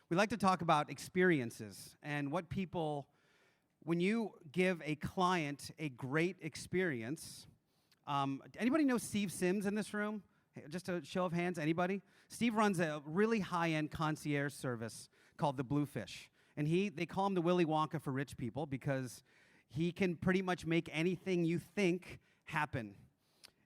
We like to talk about experiences and what people, when you give a client a great experience, anybody know Steve Sims in this room? Hey, just a show of hands, anybody? Steve runs a really high-end concierge service called the Bluefish. And they call him the Willy Wonka for rich people because he can pretty much make anything you think happen.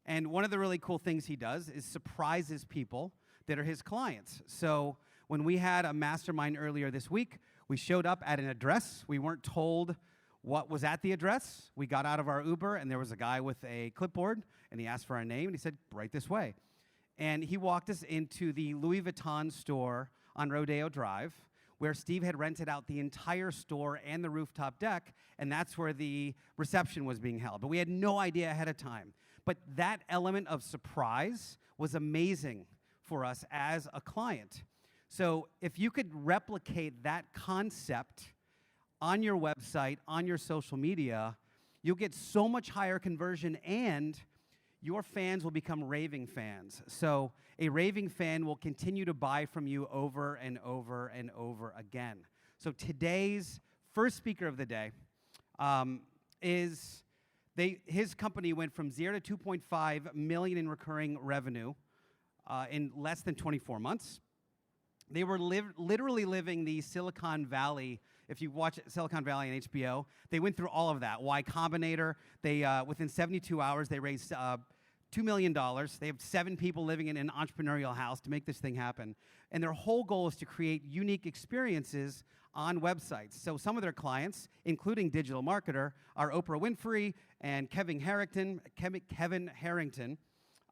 And one of the really cool things he does is surprises people that are his clients. So when we had a mastermind earlier this week, we showed up at an address. We weren't told what was at the address. We got out of our Uber, and there was a guy with a clipboard, and he asked for our name, and he said, right this way. And he walked us into the Louis Vuitton store on Rodeo Drive, where Steve had rented out the entire store and the rooftop deck, and that's where the reception was being held. But we had no idea ahead of time. But that element of surprise was amazing for us as a client. So if you could replicate that concept on your website, on your social media, you'll get so much higher conversion, and your fans will become raving fans. So a raving fan will continue to buy from you over and over and over again. So today's first speaker of the day his company went from 0 to 2.5 million in recurring revenue in less than 24 months. They were literally living the Silicon Valley. If you watch Silicon Valley on HBO, they went through all of that. Y Combinator, within 72 hours, they raised $2 million. They have 7 people living in an entrepreneurial house to make this thing happen. And their whole goal is to create unique experiences on websites. So some of their clients, including Digital Marketer, are Oprah Winfrey and Kevin Harrington.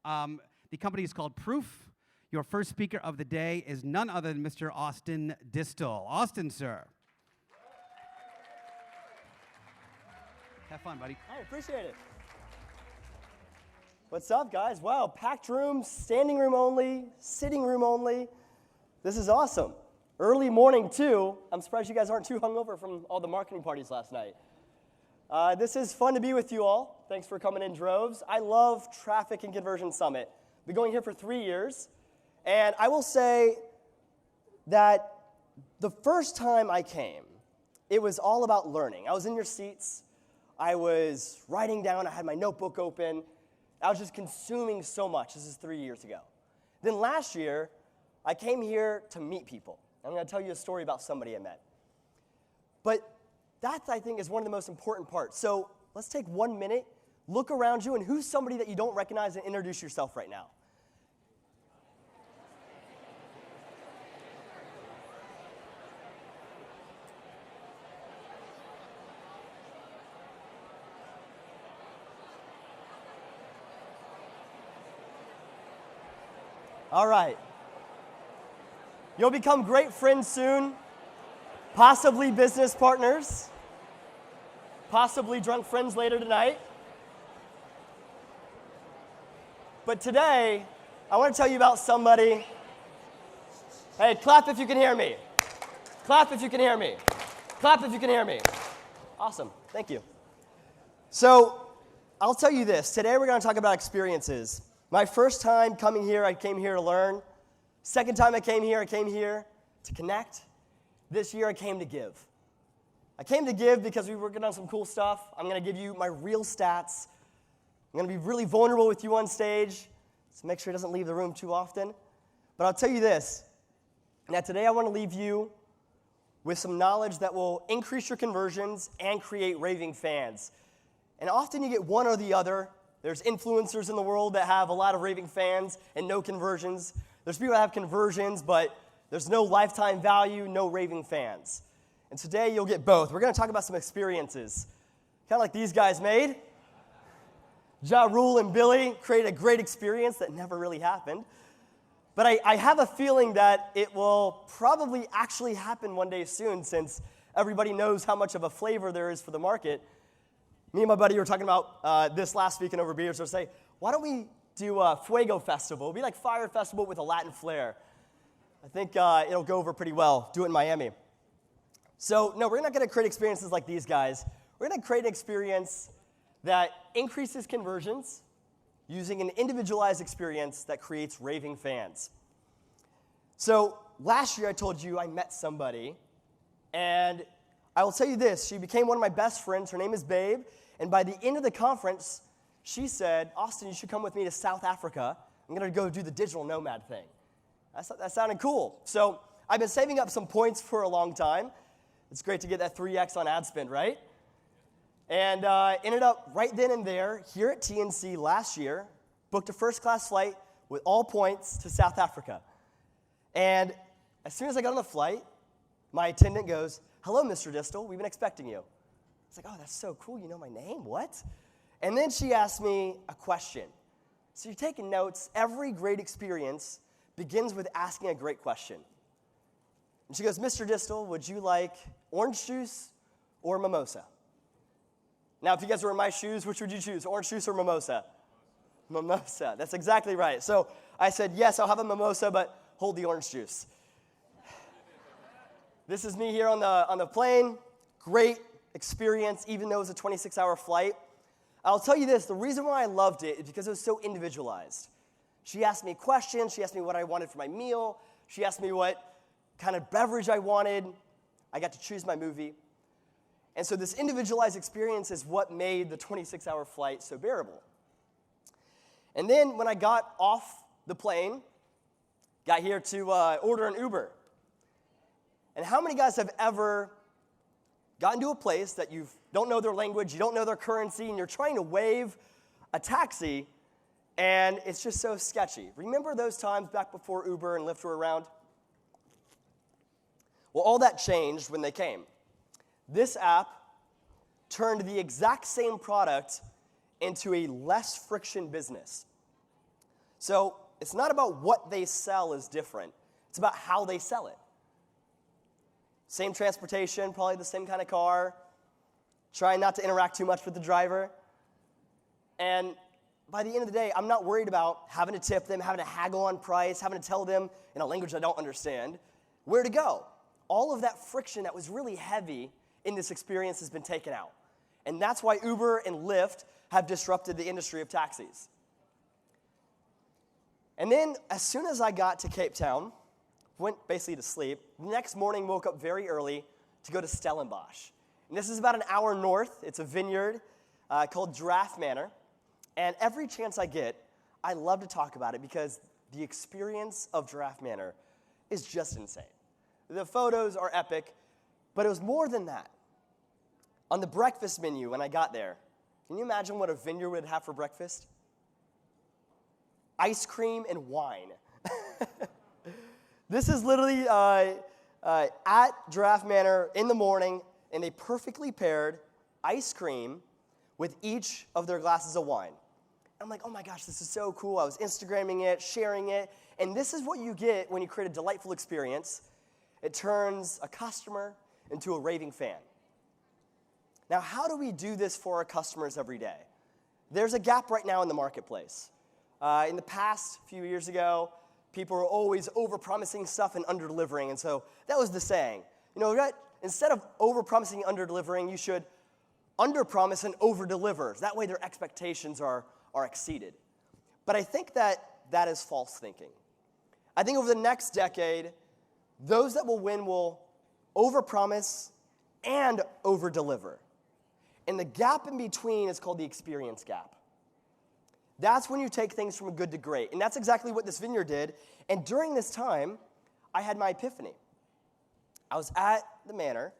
The company is called Proof. Your first speaker of the day is none other than Mr. Austin Distel. Austin, sir. Have fun, buddy. I appreciate it. What's up, guys? Wow, packed room, standing room only, sitting room only. This is awesome. Early morning, too. I'm surprised you guys aren't too hungover from all the marketing parties last night. This is fun to be with you all. Thanks for coming in droves. I love Traffic and Conversion Summit. Been going here for 3 years. And I will say that the first time I came, it was all about learning. I was in your seats. I was writing down. I had my notebook open. I was just consuming so much. This is 3 years ago. Then last year, I came here to meet people. I'm going to tell you a story about somebody I met. But that, I think, is one of the most important parts. So let's take 1 minute, look around you, and who's somebody that you don't recognize, and introduce yourself right now. All right. You'll become great friends soon, possibly business partners, possibly drunk friends later tonight. But today, I want to tell you about somebody. Hey, clap if you can hear me. Clap if you can hear me. Clap if you can hear me. Awesome. Thank you. So I'll tell you this. Today we're going to talk about experiences. My first time coming here, I came here to learn. Second time I came here to connect. This year I came to give. I came to give because we were working on some cool stuff. I'm going to give you my real stats. I'm going to be really vulnerable with you on stage, so make sure it doesn't leave the room too often. But I'll tell you this, that today I want to leave you with some knowledge that will increase your conversions and create raving fans. And often you get one or the other. There's influencers in the world that have a lot of raving fans and no conversions. There's people that have conversions, but there's no lifetime value, no raving fans. And today you'll get both. We're going to talk about some experiences, kind of like these guys made. Ja Rule and Billy created a great experience that never really happened. But I have a feeling that it will probably actually happen one day soon, since everybody knows how much of a flavor there is for the market. Me and my buddy were talking about this last weekend over beers. So say, why don't we do a Fuego Festival? It'll be like Fire Festival with a Latin flair. I think it'll go over pretty well. Do it in Miami. So no, we're not going to create experiences like these guys. We're going to create an experience that increases conversions using an individualized experience that creates raving fans. So last year I told you I met somebody, and I will tell you this, she became one of my best friends. Her name is Babe, and by the end of the conference, she said, Austin, you should come with me to South Africa. I'm going to go do the digital nomad thing. That sounded cool. So I've been saving up some points for a long time. It's great to get that 3x on ad spend, right? And ended up right then and there here at TNC last year, booked a first-class flight with all points to South Africa. And as soon as I got on the flight, my attendant goes, hello, Mr. Distel, we've been expecting you. I was like, oh, that's so cool, you know my name, what? And then she asked me a question. So you're taking notes, every great experience begins with asking a great question. And she goes, Mr. Distel, would you like orange juice or mimosa? Now, if you guys were in my shoes, which would you choose, orange juice or mimosa? Mimosa, that's exactly right. So I said, yes, I'll have a mimosa, but hold the orange juice. This is me here on the plane. Great experience, even though it was a 26-hour flight. I'll tell you this, the reason why I loved it is because it was so individualized. She asked me questions. She asked me what I wanted for my meal. She asked me what kind of beverage I wanted. I got to choose my movie. And so this individualized experience is what made the 26-hour flight so bearable. And then when I got off the plane, got here to order an Uber. And how many guys have ever gotten to a place that you don't know their language, you don't know their currency, and you're trying to wave a taxi, and it's just so sketchy? Remember those times back before Uber and Lyft were around? Well, all that changed when they came. This app turned the exact same product into a less friction business. So it's not about what they sell is different. It's about how they sell it. Same transportation, probably the same kind of car, trying not to interact too much with the driver. And by the end of the day, I'm not worried about having to tip them, having to haggle on price, having to tell them in a language I don't understand where to go. All of that friction that was really heavy in this experience has been taken out. And that's why Uber and Lyft have disrupted the industry of taxis. And then as soon as I got to Cape Town, went basically to sleep, the next morning woke up very early to go to Stellenbosch. And this is about an hour north. It's a vineyard called Giraffe Manor. And every chance I get, I love to talk about it because the experience of Giraffe Manor is just insane. The photos are epic, but it was more than that. On the breakfast menu when I got there, can you imagine what a vineyard would have for breakfast? Ice cream and wine. This is literally at Giraffe Manor in the morning, and they perfectly paired ice cream with each of their glasses of wine. I'm like, oh my gosh, this is so cool. I was Instagramming it, sharing it, and this is what you get when you create a delightful experience. It turns a customer into a raving fan. Now, how do we do this for our customers every day? There's a gap right now in the marketplace. In the past, a few years ago, people were always over-promising stuff and under-delivering, and so that was the saying. You know, instead of over-promising and under-delivering, you should under-promise and over-deliver. That way their expectations are exceeded. But I think that is false thinking. I think over the next decade, those that will win will overpromise and overdeliver. And the gap in between is called the experience gap. That's when you take things from good to great. And that's exactly what this vineyard did. And during this time, I had my epiphany. I was at the manor,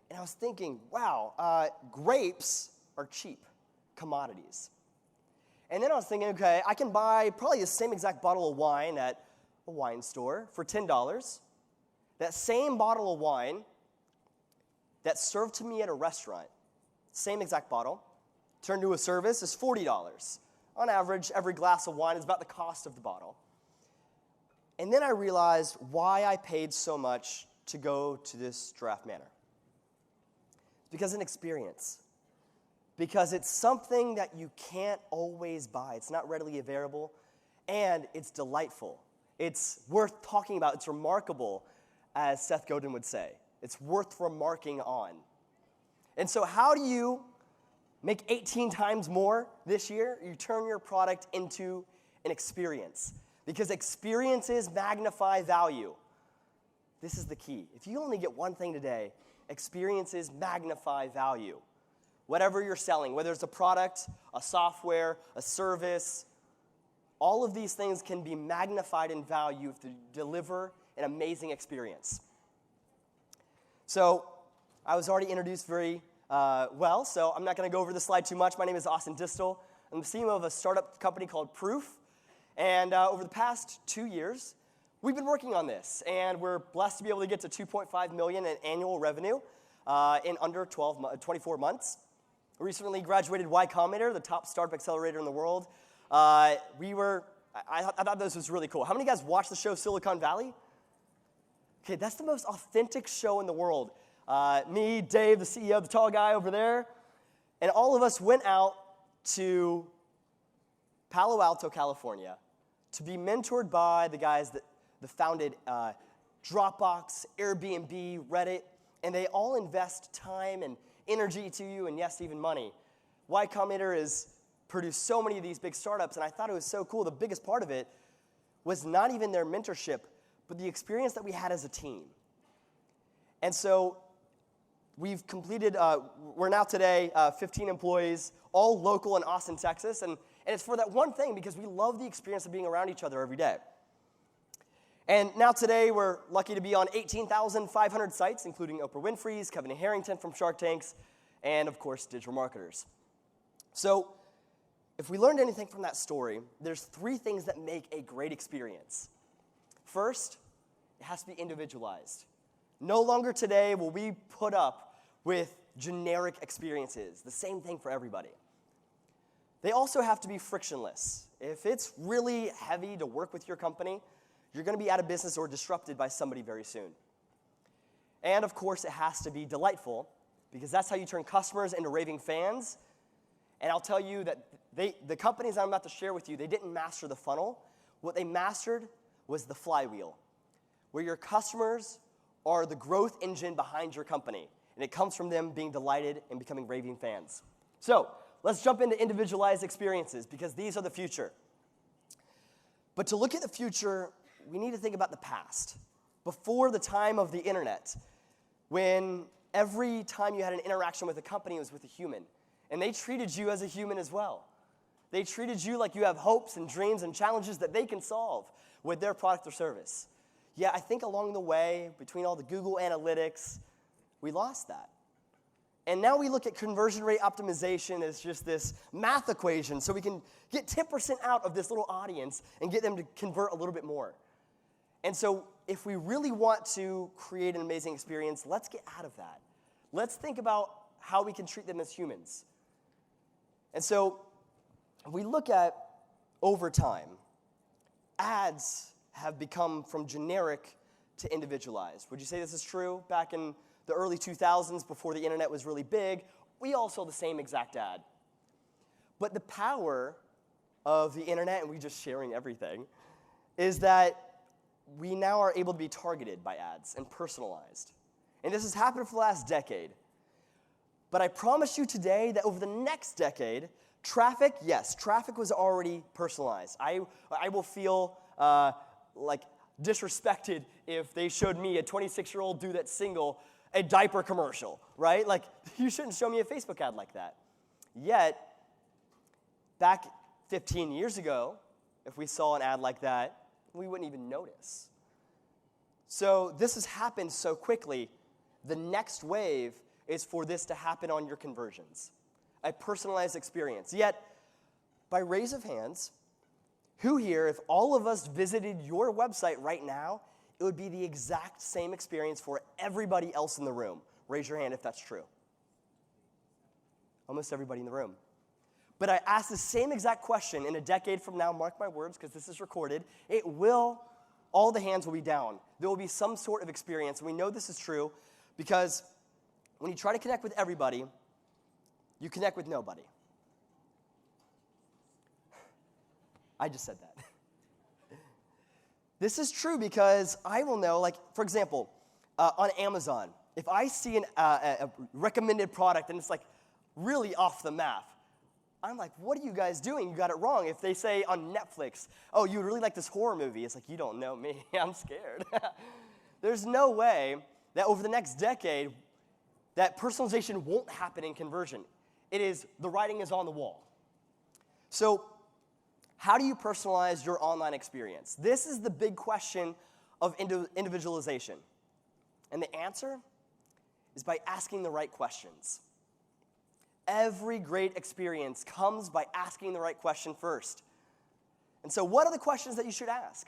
and I was thinking, wow, grapes are cheap commodities. And then I was thinking, okay, I can buy probably the same exact bottle of wine at a wine store for $10. That same bottle of wine that's served to me at a restaurant, same exact bottle, turned to a service is $40. On average, every glass of wine is about the cost of the bottle. And then I realized why I paid so much to go to this Giraffe Manor. It's because of an experience. Because it's something that you can't always buy. It's not readily available, and it's delightful. It's worth talking about. It's remarkable, as Seth Godin would say. It's worth remarking on. And so how do you make 18 times more this year? You turn your product into an experience. Because experiences magnify value. this is the key. If you only get one thing today, experiences magnify value. Whatever you're selling, whether it's a product, a software, a service, all of these things can be magnified in value if you deliver an amazing experience. So I was already introduced very well, so I'm not going to go over this slide too much. My name is Distel. I'm the CEO of a startup company called Proof. And over the past 2 years, we've been working on this. And we're blessed to be able to get to $2.5 million in annual revenue in under 24 months. Recently graduated Y Combinator, the top startup accelerator in the world. I thought this was really cool. How many of you guys watch the show Silicon Valley? Okay, that's the most authentic show in the world. Me, Dave, the CEO, the tall guy over there, and all of us went out to Palo Alto, California, to be mentored by the guys that founded Dropbox, Airbnb, Reddit, and they all invest time and energy to you, and yes, even money. Y Combinator has produced so many of these big startups, and I thought it was so cool. The biggest part of it was not even their mentorship, but the experience that we had as a team. And so we've completed, we're now today 15 employees, all local in Austin, Texas, and it's for that one thing, because we love the experience of being around each other every day. And now today, we're lucky to be on 18,500 sites, including Oprah Winfrey's, Kevin Harrington from Shark Tanks, and of course, digital marketers. So if we learned anything from that story, there's 3 things that make a great experience. First, it has to be individualized. No longer today will we put up with generic experiences, the same thing for everybody. They also have to be frictionless. If it's really heavy to work with your company, you're going to be out of business or disrupted by somebody very soon. And of course, it has to be delightful, because that's how you turn customers into raving fans. And I'll tell you that the companies I'm about to share with you, they didn't master the funnel. What they mastered was the flywheel, where your customers are the growth engine behind your company. And it comes from them being delighted and becoming raving fans. So let's jump into individualized experiences, because these are the future. But to look at the future, we need to think about the past. Before the time of the internet, when every time you had an interaction with a company, it was with a human. And they treated you as a human as well. They treated you like you have hopes and dreams and challenges that they can solve with their product or service. Yeah, I think along the way, between all the Google Analytics, we lost that. And now we look at conversion rate optimization as just this math equation, so we can get 10% out of this little audience and get them to convert a little bit more. And so if we really want to create an amazing experience, let's get out of that. Let's think about how we can treat them as humans. And so we look at, over time, ads have become from generic to individualized. Would you say this is true? Back in the early 2000s, before the internet was really big, we all saw the same exact ad. But the power of the internet, and we just sharing everything, is that we now are able to be targeted by ads and personalized. And this has happened for the last decade. But I promise you today that over the next decade, traffic was already personalized. I will feel like disrespected if they showed me a 26-year-old dude that's single a diaper commercial, right? Like, you shouldn't show me a Facebook ad like that. Yet, back 15 years ago, if we saw an ad like that, we wouldn't even notice. So this has happened so quickly. The next wave is for this to happen on your conversions, a personalized experience. Yet, by raise of hands, who here, if all of us visited your website right now, it would be the exact same experience for everybody else in the room? Raise your hand if that's true. Almost everybody in the room. But I ask the same exact question in a decade from now, mark my words, because this is recorded, all the hands will be down. There will be some sort of experience, and we know this is true because when you try to connect with everybody, you connect with nobody. I just said that. This is true because I will know, like, for example, on Amazon, if I see a recommended product and it's like really off the map, I'm like, what are you guys doing? You got it wrong. If they say on Netflix, oh, you really like this horror movie, it's like, you don't know me. I'm scared. there's no way that over the next decade that personalization won't happen in conversion. The writing is on the wall. So how do you personalize your online experience? This is the big question of individualization. And the answer is by asking the right questions. Every great experience comes by asking the right question first. And so what are the questions that you should ask?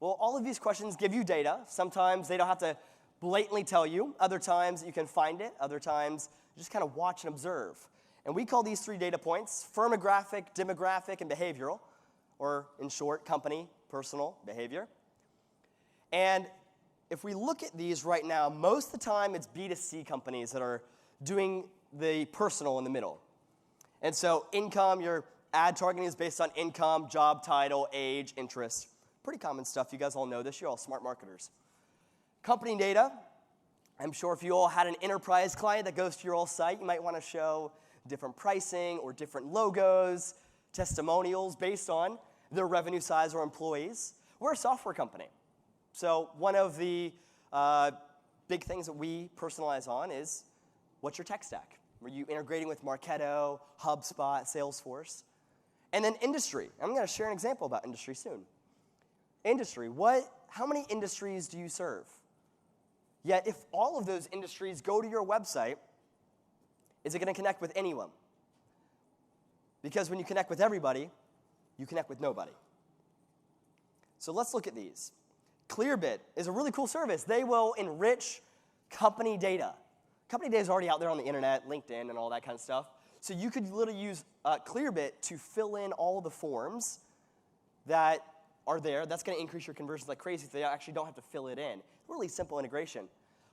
Well, all of these questions give you data. Sometimes they don't have to blatantly tell you. Other times you can find it. Other times you just kind of watch and observe. And we call these 3 data points firmographic, demographic, and behavioral, or in short, company, personal, behavior. And if we look at these right now, most of the time it's B2C companies that are doing the personal in the middle. And so income, your ad targeting is based on income, job title, age, interest. Pretty common stuff. You guys all know this. You're all smart marketers. Company data. I'm sure if you all had an enterprise client that goes to your all site, you might want to show different pricing or different logos, testimonials based on their revenue size or employees. We're a software company. So one of the big things that we personalize on is what's your tech stack? Are you integrating with Marketo, HubSpot, Salesforce? And then industry. I'm going to share an example about industry soon. Industry. How many industries do you serve? Yet if all of those industries go to your website, is it going to connect with anyone? Because when you connect with everybody, you connect with nobody. So let's look at these. Clearbit is a really cool service. They will enrich company data. Company data is already out there on the internet, LinkedIn, and all that kind of stuff. So you could literally use Clearbit to fill in all the forms that are there. That's going to increase your conversions like crazy, so they actually don't have to fill it in. Really simple integration.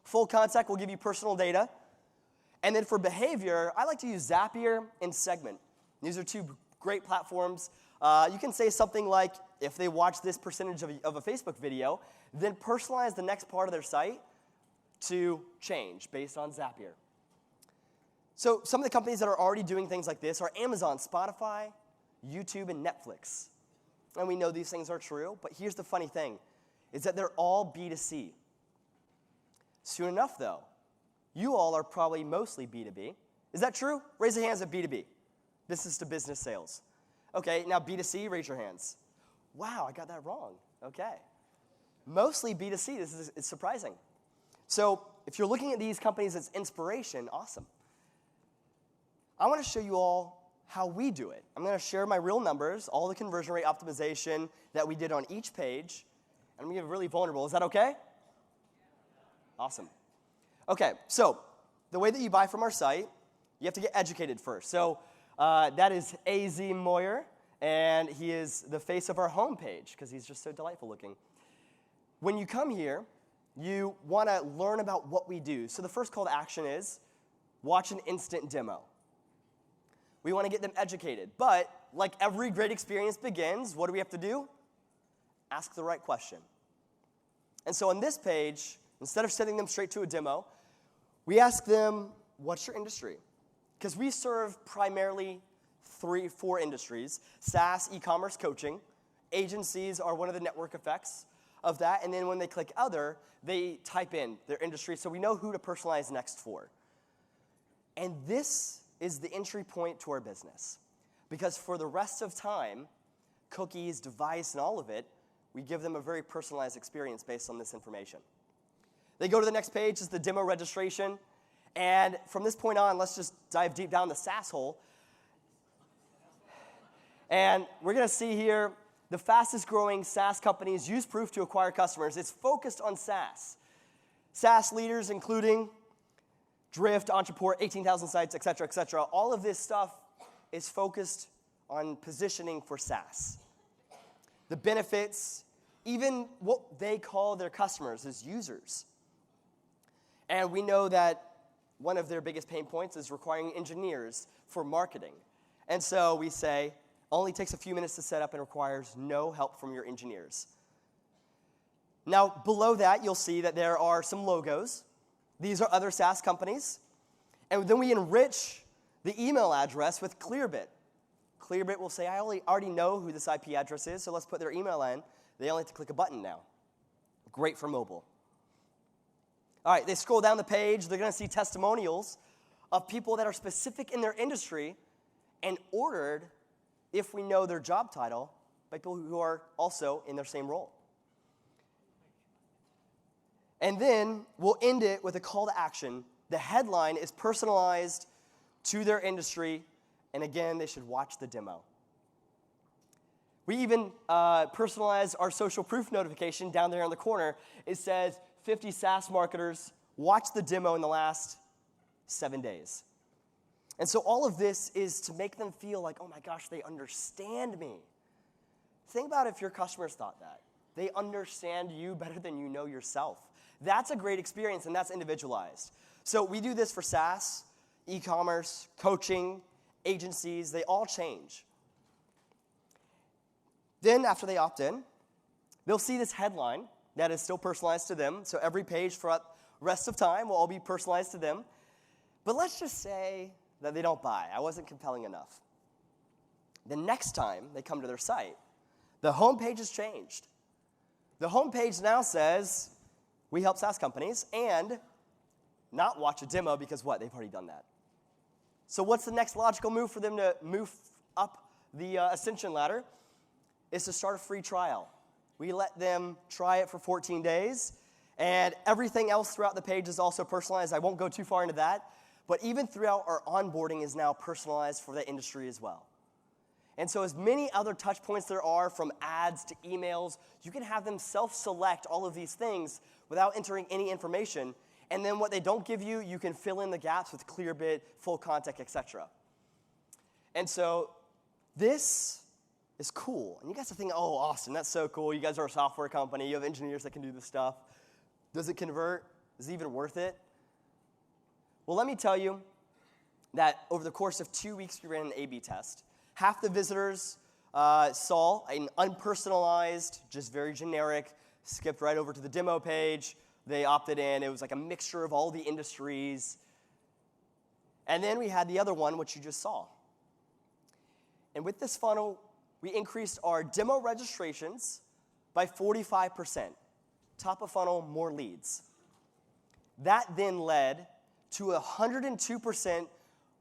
Full Contact will give you personal data. And then for behavior, I like to use Zapier and Segment. These are 2 great platforms. You can say something like, if they watch this percentage of a Facebook video, then personalize the next part of their site to change based on Zapier. So some of the companies that are already doing things like this are Amazon, Spotify, YouTube, and Netflix. And we know these things are true, but here's the funny thing, is that they're all B2C. Soon enough, though, you all are probably mostly B2B. Is that true? Raise your hands at B2B. Business to business sales. Okay, now B2C, raise your hands. Wow, I got that wrong. Okay. Mostly B2C, this is surprising. So if you're looking at these companies as inspiration, awesome. I want to show you all how we do it. I'm going to share my real numbers, all the conversion rate optimization that we did on each page, and I'm going to get really vulnerable. Is that okay? Awesome. Okay, so the way that you buy from our site, you have to get educated first. So that is AZ Moyer, and he is the face of our homepage because he's just so delightful looking. When you come here, you want to learn about what we do. So the first call to action is watch an instant demo. We want to get them educated. But like every great experience begins, what do we have to do? Ask the right question. And so on this page, instead of sending them straight to a demo, we ask them, what's your industry? Because we serve primarily 4 industries: SaaS, e-commerce, coaching. Agencies are one of the network effects of that. And then when they click other, they type in their industry so we know who to personalize next for. And this is the entry point to our business. Because for the rest of time, cookies, device, and all of it, we give them a very personalized experience based on this information. They go to the next page, is the demo registration. And from this point on, let's just dive deep down the SaaS hole. And we're going to see here the fastest growing SaaS companies use Proof to acquire customers. It's focused on SaaS. SaaS leaders including Drift, Entreport, 18,000 sites, et cetera, all of this stuff is focused on positioning for SaaS. The benefits, even what they call their customers is users. And we know that one of their biggest pain points is requiring engineers for marketing. And so we say, only takes a few minutes to set up and requires no help from your engineers. Now, below that, you'll see that there are some logos. These are other SaaS companies. And then we enrich the email address with Clearbit. Clearbit will say, I already know who this IP address is, so let's put their email in. They only have to click a button now. Great for mobile. All right, they scroll down the page. They're going to see testimonials of people that are specific in their industry and ordered, if we know their job title, by people who are also in their same role. And then we'll end it with a call to action. The headline is personalized to their industry, and again, they should watch the demo. We even personalized our social proof notification down there in the corner. It says 50 SaaS marketers watched the demo in the last 7 days. And so all of this is to make them feel like, oh my gosh, they understand me. Think about if your customers thought that. They understand you better than you know yourself. That's a great experience, and that's individualized. So we do this for SaaS, e-commerce, coaching, agencies. They all change. Then after they opt in, they'll see this headline that is still personalized to them. So every page throughout the rest of time will all be personalized to them. But let's just say that they don't buy. I wasn't compelling enough. The next time they come to their site, the homepage has changed. The homepage now says, we help SaaS companies, and not watch a demo because what? They've already done that. So what's the next logical move for them to move up the ascension ladder? Is to start a free trial. We let them try it for 14 days, and everything else throughout the page is also personalized. I won't go too far into that, but even throughout our onboarding is now personalized for the industry as well. And so as many other touch points there are, from ads to emails, you can have them self-select all of these things without entering any information, and then what they don't give you, you can fill in the gaps with Clearbit, full contact, etc. And so this is cool. And you guys are thinking, oh, Austin, that's so cool. You guys are a software company. You have engineers that can do this stuff. Does it convert? Is it even worth it? Well, let me tell you that over the course of 2 weeks, we ran an A/B test. Half the visitors saw an unpersonalized, just very generic, skipped right over to the demo page. They opted in. It was like a mixture of all the industries. And then we had the other one, which you just saw. And with this funnel, we increased our demo registrations by 45%. Top of funnel, more leads. That then led to 102%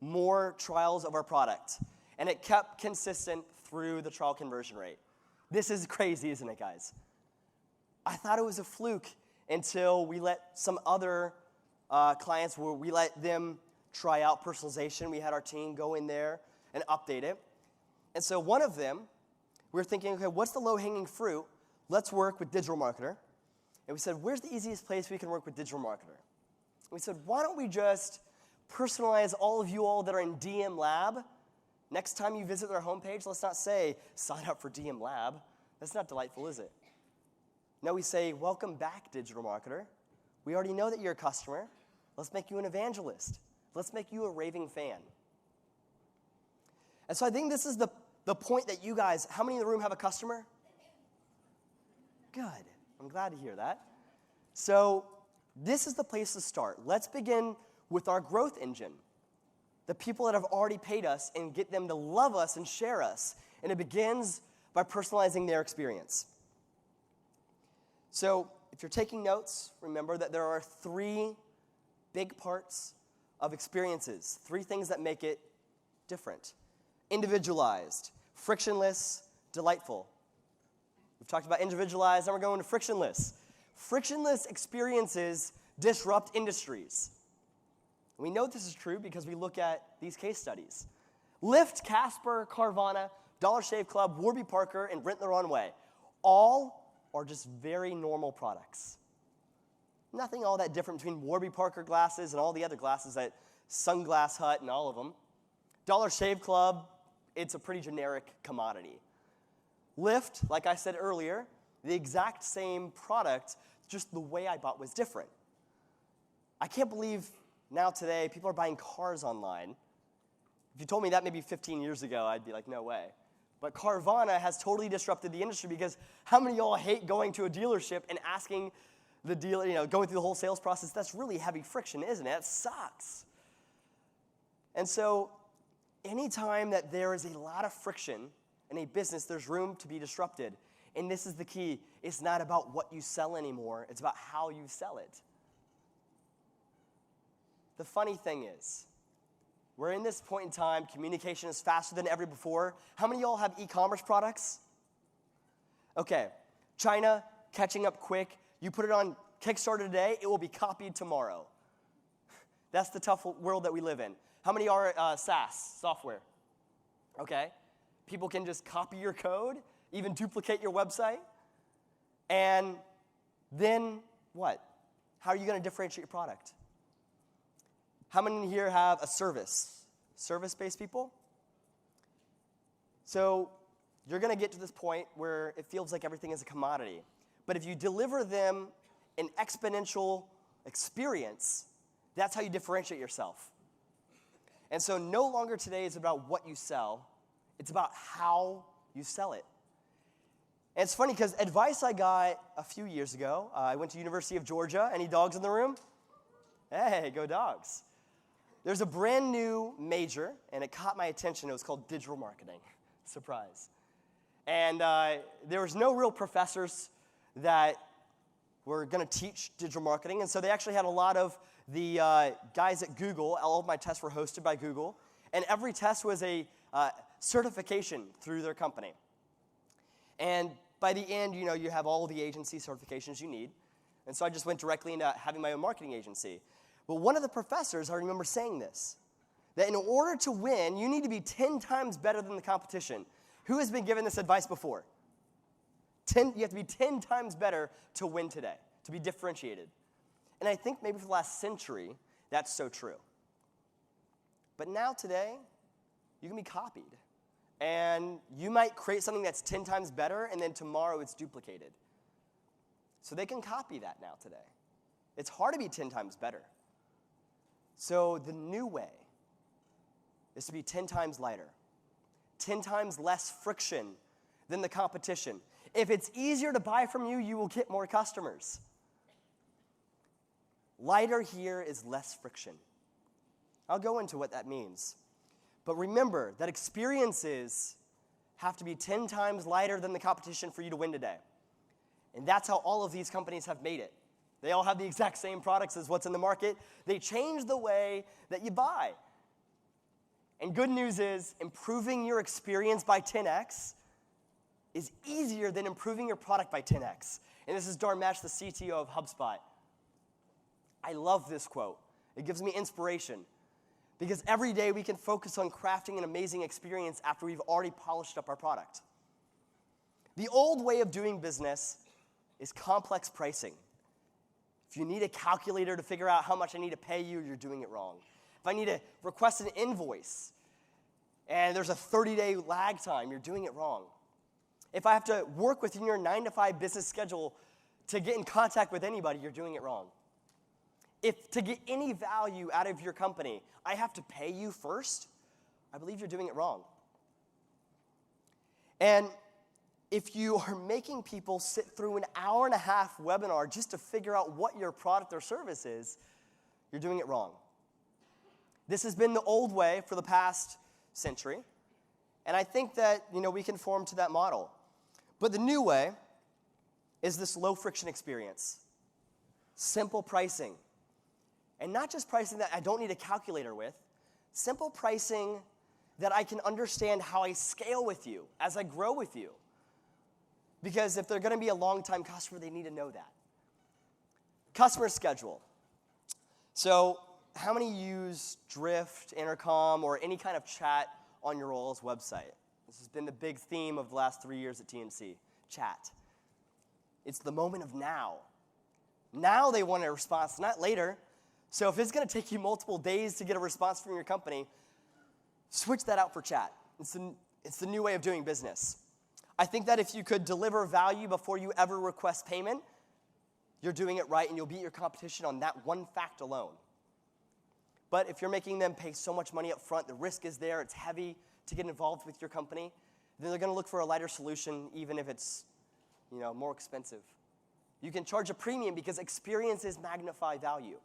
more trials of our product. And it kept consistent through the trial conversion rate. This is crazy, isn't it, guys? I thought it was a fluke until we let some other clients, where we let them try out personalization. We had our team go in there and update it. And so one of them, we were thinking, okay, what's the low-hanging fruit? Let's work with digital marketer. And we said, where's the easiest place we can work with digital marketer? And we said, why don't we just personalize all of you all that are in DM Lab? Next time you visit their homepage, let's not say, sign up for DM Lab. That's not delightful, is it? No, we say, welcome back, digital marketer. We already know that you're a customer. Let's make you an evangelist. Let's make you a raving fan. And so I think this is the point that you guys, how many in the room have a customer? Good. I'm glad to hear that. So this is the place to start. Let's begin with our growth engine. The people that have already paid us, and get them to love us and share us. And it begins by personalizing their experience. So if you're taking notes, remember that there are 3 big parts of experiences, 3 things that make it different. Individualized, frictionless, delightful. We've talked about individualized, now we're going to frictionless. Frictionless experiences disrupt industries. We know this is true because we look at these case studies. Lyft, Casper, Carvana, Dollar Shave Club, Warby Parker, and Rent the Runway. All are just very normal products. Nothing all that different between Warby Parker glasses and all the other glasses at Sunglass Hut and all of them. Dollar Shave Club, it's a pretty generic commodity. Lyft, like I said earlier, the exact same product, just the way I bought was different. I can't believe now today people are buying cars online. If you told me that maybe 15 years ago, I'd be like, no way. But Carvana has totally disrupted the industry, because how many of y'all hate going to a dealership and asking the dealer, going through the whole sales process? That's really heavy friction, isn't it? That sucks. And so anytime that there is a lot of friction in a business, there's room to be disrupted. And this is the key. It's not about what you sell anymore. It's about how you sell it. the funny thing is, we're in this point in time, communication is faster than ever before. How many of y'all have e-commerce products? Okay, China, catching up quick. You put it on Kickstarter today, it will be copied tomorrow. That's the tough world that we live in. How many are SaaS, software? Okay, people can just copy your code, even duplicate your website, and then what? How are you going to differentiate your product? How many in here have a service? Service-based people? So you're going to get to this point where it feels like everything is a commodity. But if you deliver them an exponential experience, that's how you differentiate yourself. And so no longer today is about what you sell. It's about how you sell it. And it's funny because advice I got a few years ago, I went to University of Georgia. Any dogs in the room? Hey, go dogs. There's a brand new major, and it caught my attention. It was called digital marketing. Surprise. And there was no real professors that were going to teach digital marketing, and so they actually had a lot of the guys at Google. All of my tests were hosted by Google, and every test was a certification through their company. And by the end, you have all the agency certifications you need. And so I just went directly into having my own marketing agency. But one of the professors, I remember saying this, that in order to win, you need to be 10 times better than the competition. Who has been given this advice before? You have to be 10 times better to win today, to be differentiated. And I think maybe for the last century, that's so true. But now today, you can be copied. And you might create something that's 10 times better, and then tomorrow it's duplicated. So they can copy that now today. It's hard to be 10 times better. So the new way is to be 10 times lighter, 10 times less friction than the competition. If it's easier to buy from you, you will get more customers. Lighter here is less friction. I'll go into what that means. But remember that experiences have to be 10 times lighter than the competition for you to win today. And that's how all of these companies have made it. They all have the exact same products as what's in the market. They change the way that you buy. And good news is, improving your experience by 10x is easier than improving your product by 10x. And this is Dharmesh, the CTO of HubSpot. I love this quote. It gives me inspiration. Because every day we can focus on crafting an amazing experience after we've already polished up our product. The old way of doing business is complex pricing. If you need a calculator to figure out how much I need to pay you, you're doing it wrong. If I need to request an invoice and there's a 30-day lag time, you're doing it wrong. If I have to work within your 9-to-5 business schedule to get in contact with anybody, you're doing it wrong. If to get any value out of your company, I have to pay you first, I believe you're doing it wrong. And if you are making people sit through an hour-and-a-half webinar just to figure out what your product or service is, you're doing it wrong. This has been the old way for the past century, and I think that we conform to that model. But the new way is this low-friction experience, simple pricing, and not just pricing that I don't need a calculator with, simple pricing that I can understand how I scale with you as I grow with you. Because if they're going to be a long-time customer, they need to know that. Customer schedule. So how many use Drift, Intercom, or any kind of chat on your all's website? This has been the big theme of the last 3 years at TNC, chat. It's the moment of now. Now they want a response, not later. So if it's going to take you multiple days to get a response from your company, switch that out for chat. It's the new way of doing business. I think that if you could deliver value before you ever request payment, you're doing it right and you'll beat your competition on that one fact alone. But if you're making them pay so much money up front, the risk is there, it's heavy to get involved with your company, then they're going to look for a lighter solution even if it's more expensive. You can charge a premium because experiences magnify value.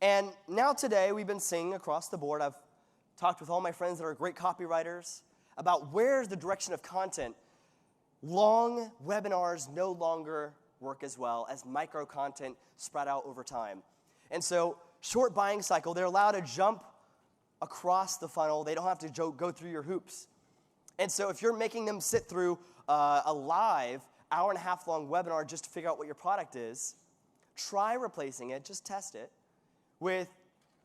And now today, we've been seeing across the board, I've talked with all my friends that are great copywriters about where's the direction of content. Long webinars no longer work as well as micro content spread out over time. And so short buying cycle. They're allowed to jump across the funnel. They don't have to go through your hoops. And so if you're making them sit through a live hour-and-a-half long webinar just to figure out what your product is, try replacing it, just test it, with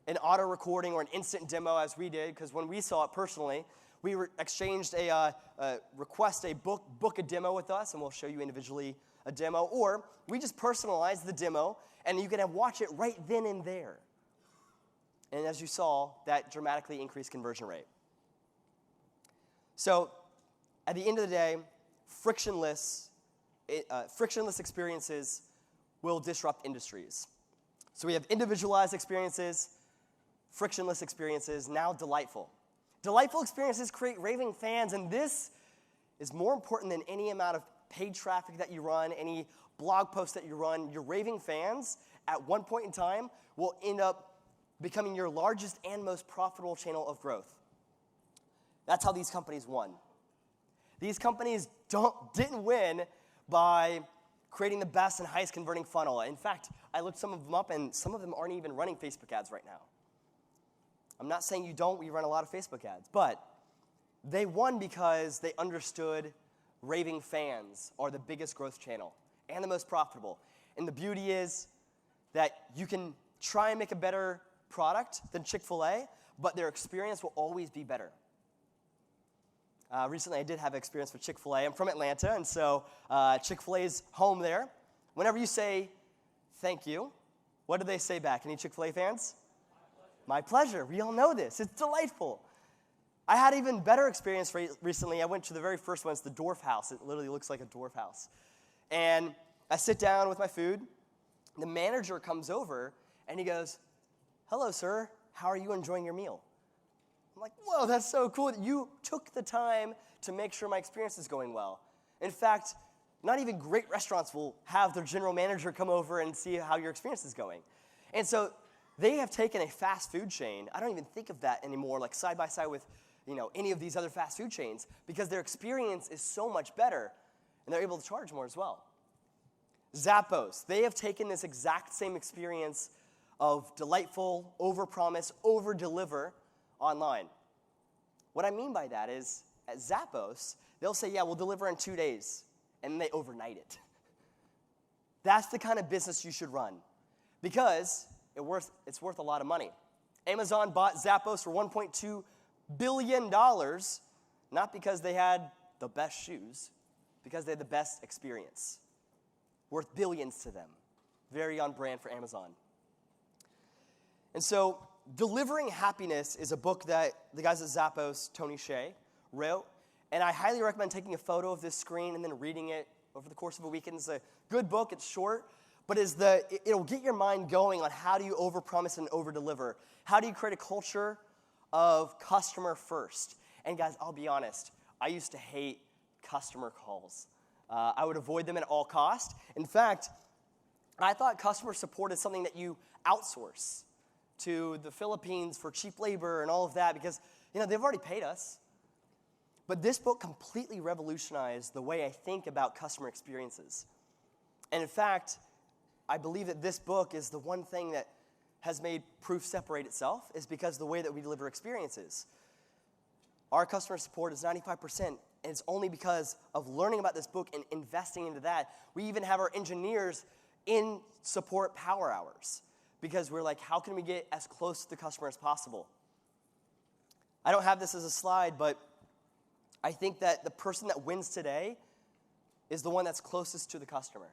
an auto recording or an instant demo as we did, because when we saw it personally, we exchanged a request, book a demo with us, and we'll show you individually a demo, or we just personalize the demo, and you can watch it right then and there. And as you saw, that dramatically increased conversion rate. So at the end of the day, frictionless experiences will disrupt industries. So we have individualized experiences, frictionless experiences, now delightful. Delightful experiences create raving fans, and this is more important than any amount of paid traffic that you run, any blog posts that you run. Your raving fans, at one point in time, will end up becoming your largest and most profitable channel of growth. That's how these companies won. These companies didn't win by creating the best and highest converting funnel. In fact, I looked some of them up, and some of them aren't even running Facebook ads right now. I'm not saying you don't. We run a lot of Facebook ads. But they won because they understood raving fans are the biggest growth channel and the most profitable. And the beauty is that you can try and make a better product than Chick-fil-A, but their experience will always be better. Recently, I did have experience with Chick-fil-A. I'm from Atlanta, and so Chick-fil-A's home there. Whenever you say thank you, what do they say back? Any Chick-fil-A fans? My pleasure. We all know this. It's delightful. I had even better experience recently. I went to the very first one. It's the Dwarf House. It literally looks like a dwarf house. And I sit down with my food. The manager comes over, and he goes, "Hello, sir. How are you enjoying your meal?" I'm like, whoa, that's so cool that you took the time to make sure my experience is going well. In fact, not even great restaurants will have their general manager come over and see how your experience is going. And so they have taken a fast food chain. I don't even think of that anymore, like side by side with any of these other fast food chains, because their experience is so much better, and they're able to charge more as well. Zappos, they have taken this exact same experience of delightful, overpromise, overdeliver online. What I mean by that is, at Zappos, they'll say, yeah, we'll deliver in 2 days, and then they overnight it. That's the kind of business you should run, because it's worth a lot of money. Amazon bought Zappos for $1.2 billion, not because they had the best shoes, because they had the best experience. Worth billions to them. Very on brand for Amazon. And so, Delivering Happiness is a book that the guys at Zappos, Tony Hsieh, wrote, and I highly recommend taking a photo of this screen and then reading it over the course of a weekend. It's a good book. It's short, but it'll get your mind going on how do you overpromise and overdeliver. How do you create a culture of customer first? And guys, I'll be honest, I used to hate customer calls. I would avoid them at all costs. In fact, I thought customer support is something that you outsource to the Philippines for cheap labor and all of that, because they've already paid us. But this book completely revolutionized the way I think about customer experiences. And in fact, I believe that this book is the one thing that has made Proof separate itself, is because the way that we deliver experiences. Our customer support is 95%, and it's only because of learning about this book and investing into that. We even have our engineers in support power hours, because we're like, how can we get as close to the customer as possible? I don't have this as a slide, but I think that the person that wins today is the one that's closest to the customer,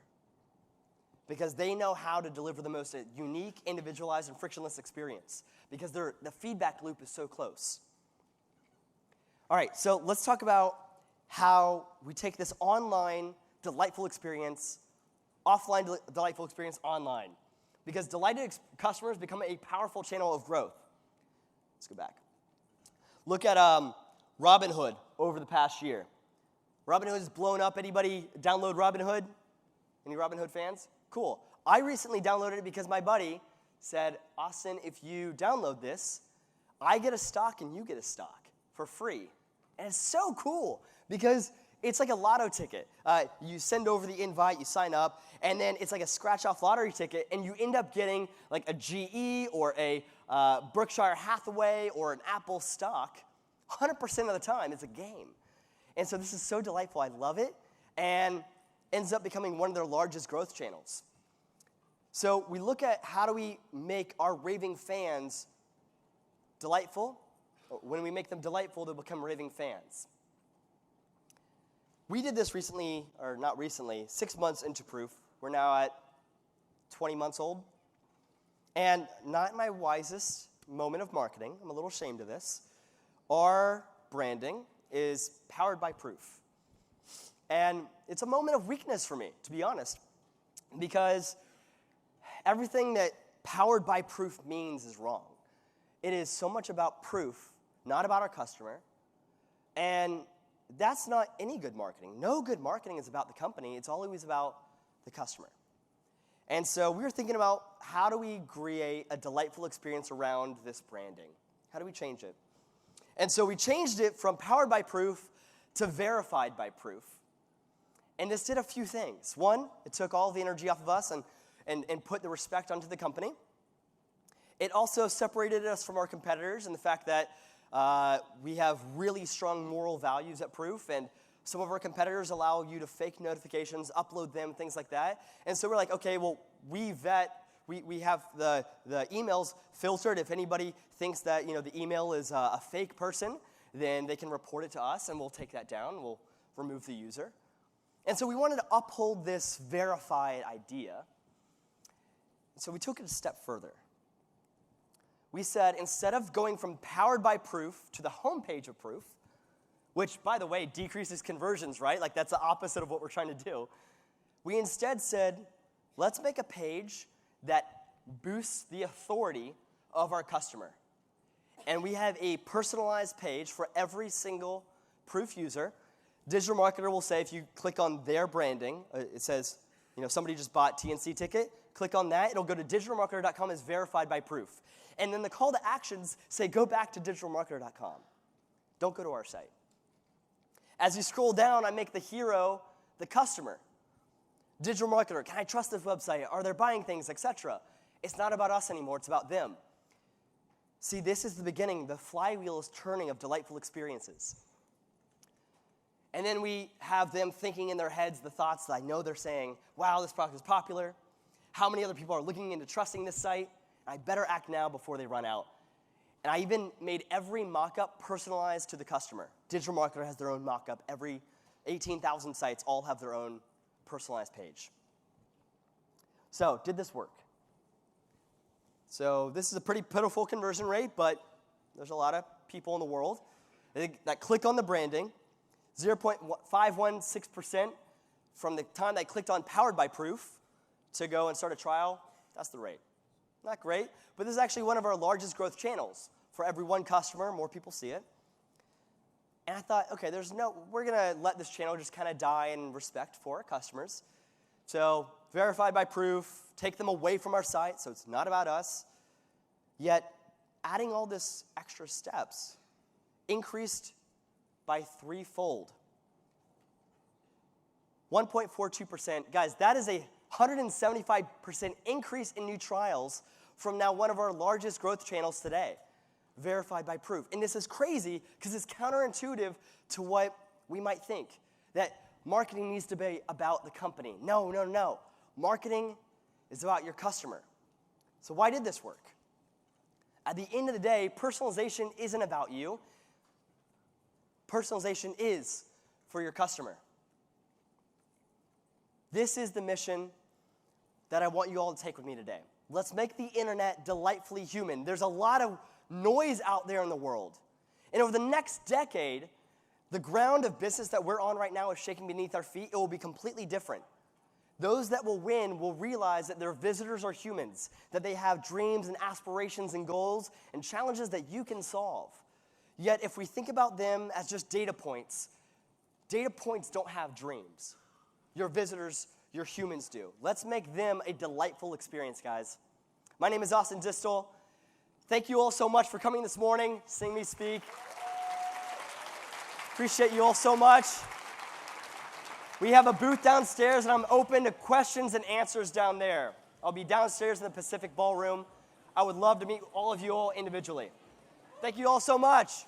because they know how to deliver the most unique, individualized, and frictionless experience, because the feedback loop is so close. All right, so let's talk about how we take this online delightful experience, offline delightful experience online. Because delighted customers become a powerful channel of growth. Let's go back. Look at Robinhood over the past year. Robinhood has blown up. Anybody download Robinhood? Any Robinhood fans? Cool. I recently downloaded it because my buddy said, Austin, if you download this, I get a stock and you get a stock for free. And it's so cool because It's like a lotto ticket. You send over the invite, you sign up, and then it's like a scratch-off lottery ticket, and you end up getting like a GE or a Berkshire Hathaway or an Apple stock. 100% of the time, it's a game. And so this is so delightful. I love it, and ends up becoming one of their largest growth channels. So we look at how do we make our raving fans delightful. When we make them delightful, they'll become raving fans. We did this recently, or not recently, 6 months into Proof. We're now at 20 months old. And not my wisest moment of marketing. I'm a little ashamed of this. Our branding is powered by Proof. And it's a moment of weakness for me, to be honest, because everything that powered by Proof means is wrong. It is so much about Proof, not about our customer. And that's not any good marketing. No good marketing is about the company. It's always about the customer. And so we were thinking about how do we create a delightful experience around this branding? How do we change it? And so we changed it from powered by Proof to verified by Proof. And this did a few things. One, it took all the energy off of us and put the respect onto the company. It also separated us from our competitors in the fact that we have really strong moral values at Proof, and some of our competitors allow you to fake notifications, upload them, things like that. And so we're like, okay, well, we have the emails filtered. If anybody thinks that the email is a fake person, then they can report it to us, and we'll take that down. We'll remove the user. And so we wanted to uphold this verified idea. So we took it a step further. We said instead of going from powered by Proof to the homepage of Proof, which, by the way, decreases conversions, right? Like that's the opposite of what we're trying to do. We instead said, let's make a page that boosts the authority of our customer. And we have a personalized page for every single Proof user. Digital marketer will say if you click on their branding, it says, somebody just bought TNC ticket. Click on that. It'll go to digitalmarketer.com as verified by Proof. And then the call to actions say go back to digitalmarketer.com. Don't go to our site. As you scroll down, I make the hero the customer. Digital marketer, can I trust this website? Are they buying things, etc.? It's not about us anymore. It's about them. See, this is the beginning. The flywheel is turning of delightful experiences. And then we have them thinking in their heads the thoughts that I know they're saying, wow, this product is popular. How many other people are looking into trusting this site? I better act now before they run out. And I even made every mock-up personalized to the customer. Digital marketer has their own mock-up. Every 18,000 sites all have their own personalized page. So, did this work? So, this is a pretty pitiful conversion rate, but there's a lot of people in the world that click on the branding. 0.516% from the time they clicked on Powered by Proof to go and start a trial. That's the rate. Not great, but this is actually one of our largest growth channels. For every one customer, more people see it. And I thought, okay, we're going to let this channel just kind of die in respect for our customers. So, verified by Proof, take them away from our site, so it's not about us. Yet, adding all this extra steps increased by threefold. 1.42%. Guys, that is a 175% increase in new trials from now one of our largest growth channels today, verified by Proof. And this is crazy because it's counterintuitive to what we might think, that marketing needs to be about the company. No. Marketing is about your customer. So why did this work? At the end of the day, personalization isn't about you. Personalization is for your customer. This is the mission that I want you all to take with me today. Let's make the internet delightfully human. There's a lot of noise out there in the world. And over the next decade, the ground of business that we're on right now is shaking beneath our feet. It will be completely different. Those that will win will realize that their visitors are humans, that they have dreams and aspirations and goals and challenges that you can solve. Yet if we think about them as just data points don't have dreams. Your visitors, your humans do. Let's make them a delightful experience, guys. My name is Austin Distel. Thank you all so much for coming this morning, seeing me speak. Appreciate you all so much. We have a booth downstairs, and I'm open to questions and answers down there. I'll be downstairs in the Pacific Ballroom. I would love to meet all of you all individually. Thank you all so much.